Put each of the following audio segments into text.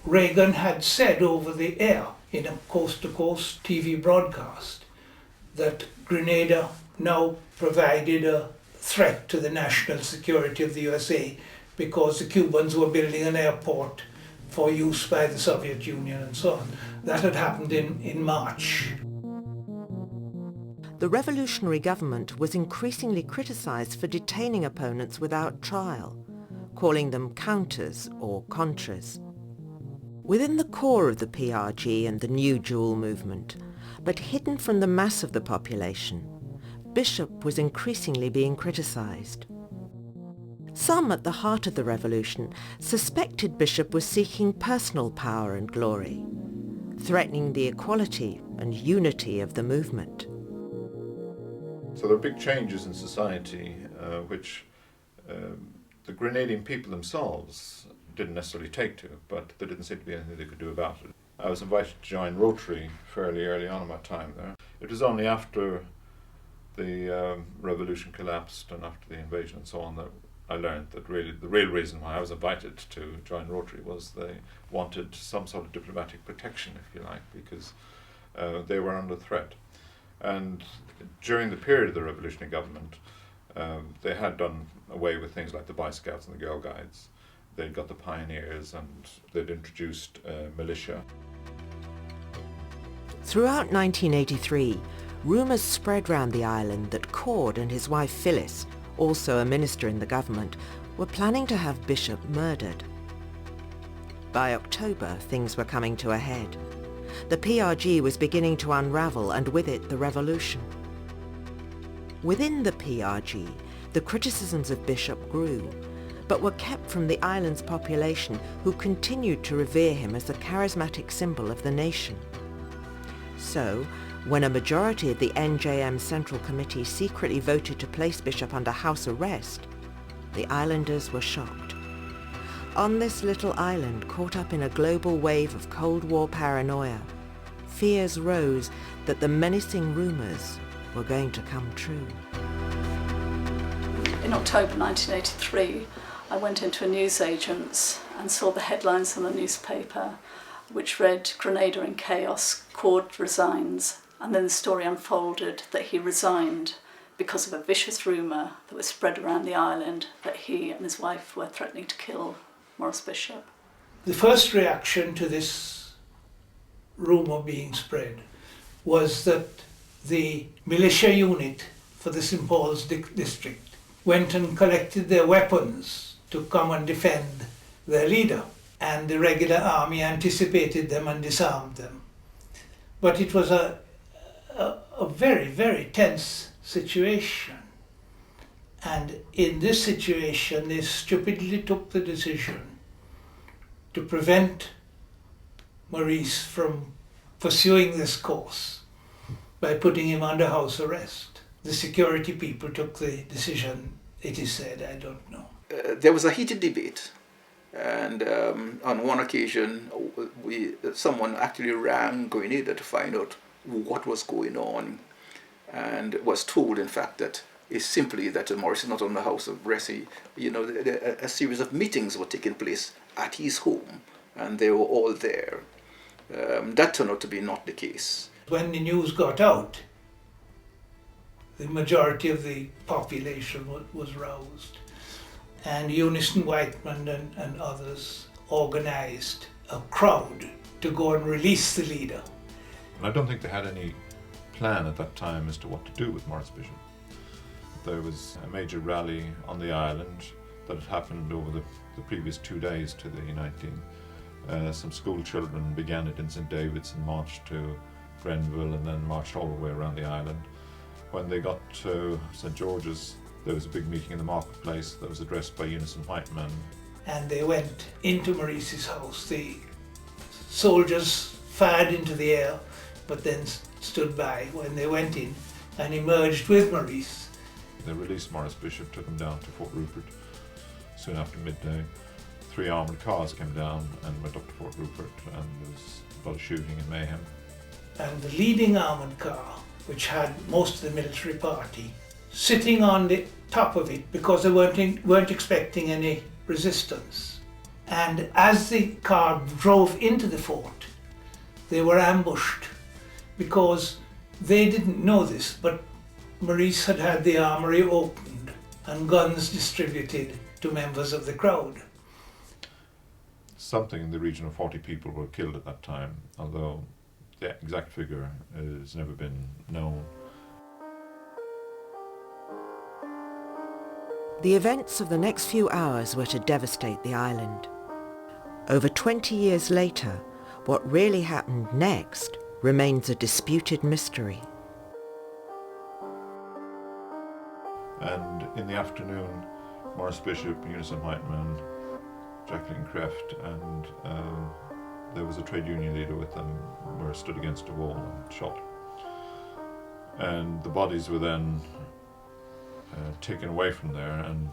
Reagan had said over the air in a coast-to-coast TV broadcast that Grenada now provided a threat to the national security of the USA because the Cubans were building an airport for use by the Soviet Union and so on. That had happened in March. The revolutionary government was increasingly criticised for detaining opponents without trial, calling them counters or contras. Within the core of the PRG and the New Jewel movement, but hidden from the mass of the population, Bishop was increasingly being criticised. Some at the heart of the revolution suspected Bishop was seeking personal power and glory, threatening the equality and unity of the movement. So there are big changes in society which the Grenadian people themselves didn't necessarily take to, but there didn't seem to be anything they could do about it. I was invited to join Rotary fairly early on in my time there. It was only after the revolution collapsed and after the invasion and so on that I learned that really the real reason why I was invited to join Rotary was they wanted some sort of diplomatic protection, if you like, because they were under threat. And during the period of the revolutionary government, they had done away with things like the Boy Scouts and the Girl Guides. They'd got the pioneers and they'd introduced militia. Throughout 1983, rumours spread round the island that Cord and his wife Phyllis, also a minister in the government, were planning to have Bishop murdered. By October, things were coming to a head. The PRG was beginning to unravel, and with it the revolution. Within the PRG, the criticisms of Bishop grew, but were kept from the island's population, who continued to revere him as the charismatic symbol of the nation. So, when a majority of the NJM Central Committee secretly voted to place Bishop under house arrest, the islanders were shocked. On this little island caught up in a global wave of Cold War paranoia, fears rose that the menacing rumours were going to come true. In October 1983, I went into a newsagent's and saw the headlines in the newspaper, which read, "Grenada in chaos, Cord resigns." And then the story unfolded that he resigned because of a vicious rumour that was spread around the island that he and his wife were threatening to kill Maurice Bishop. The first reaction to this rumour being spread was that the militia unit for the St. Paul's district went and collected their weapons to come and defend their leader, and the regular army anticipated them and disarmed them. But it was a very, very tense situation. And in this situation, they stupidly took the decision to prevent Maurice from pursuing this course by putting him under house arrest. The security people took the decision, it is said, I don't know. There was a heated debate, and on one occasion, someone actually rang Grenada to find out what was going on, and was told, in fact, that it's simply that Maurice is not on the house of arrest. A series of meetings were taking place at his home, and they were all there. That turned out to be not the case. When the news got out, the majority of the population was roused, and Unison Whiteman and others organised a crowd to go and release the leader. I don't think they had any plan at that time as to what to do with Maurice Bishop. There was a major rally on the island that had happened over the previous 2 days to the 19th. Some school children began it in St. David's and marched to Grenville and then marched all the way around the island. When they got to St. George's, there was a big meeting in the marketplace that was addressed by Unison Whiteman. And they went into Maurice's house. The soldiers fired into the air, but then stood by when they went in and emerged with Maurice. They released Maurice Bishop, took him down to Fort Rupert. Soon after midday, 3 armoured cars came down and went up to Fort Rupert, and there was a lot of shooting and mayhem. And the leading armoured car, which had most of the military party, sitting on the top of it because they weren't expecting any resistance. And as the car drove into the fort, they were ambushed because they didn't know this, but Maurice had had the armoury opened and guns distributed to members of the crowd. Something in the region of 40 people were killed at that time, although the exact figure has never been known. The events of the next few hours were to devastate the island. Over 20 years later, what really happened next remains a disputed mystery. And in the afternoon, Morris Bishop, Unison Whiteman, Jacqueline Creft, and there was a trade union leader with them, were stood against a wall and shot. And the bodies were then taken away from there and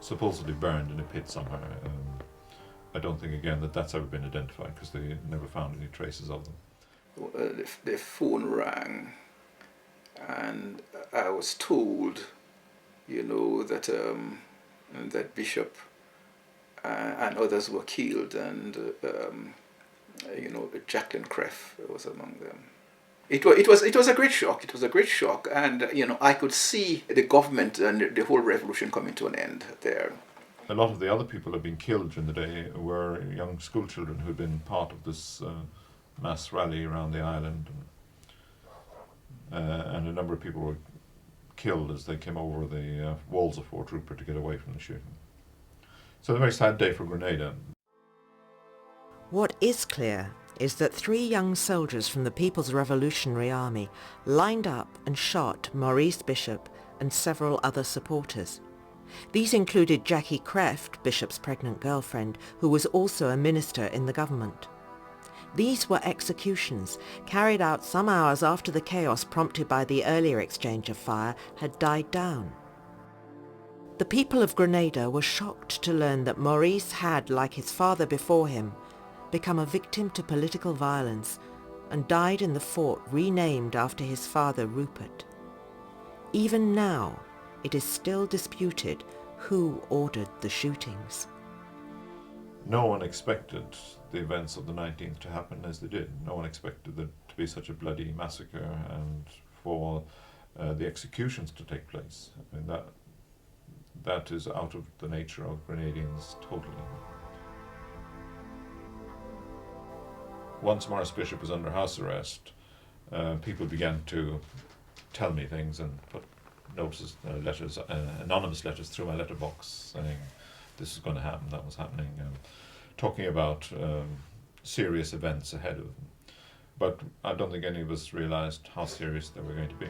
supposedly burned in a pit somewhere. I don't think, again, that that's ever been identified because they never found any traces of them. The phone rang, and I was told, that that Bishop and others were killed, and Jacqueline Creft was among them. It was a great shock. It was a great shock, and I could see the government and the whole revolution coming to an end there. A lot of the other people who had been killed during the day were young school children who had been part of this mass rally around the island, and a number of people were killed as they came over the walls of Fort Rupert to get away from the shooting. So a very sad day for Grenada. What is clear is that 3 young soldiers from the People's Revolutionary Army lined up and shot Maurice Bishop and several other supporters. These included Jacqui Creft, Bishop's pregnant girlfriend, who was also a minister in the government. These were executions carried out some hours after the chaos prompted by the earlier exchange of fire had died down. The people of Grenada were shocked to learn that Maurice had, like his father before him, become a victim to political violence and died in the fort renamed after his father Rupert. Even now, it is still disputed who ordered the shootings. No one expected the events of the 19th to happen as they did. No one expected there to be such a bloody massacre and for the executions to take place. I mean, that is out of the nature of Grenadians totally. Once Morris Bishop was under house arrest, people began to tell me things and put notices, letters, anonymous letters through my letterbox saying this is going to happen, that was happening, talking about serious events ahead of them. But I don't think any of us realised how serious they were going to be.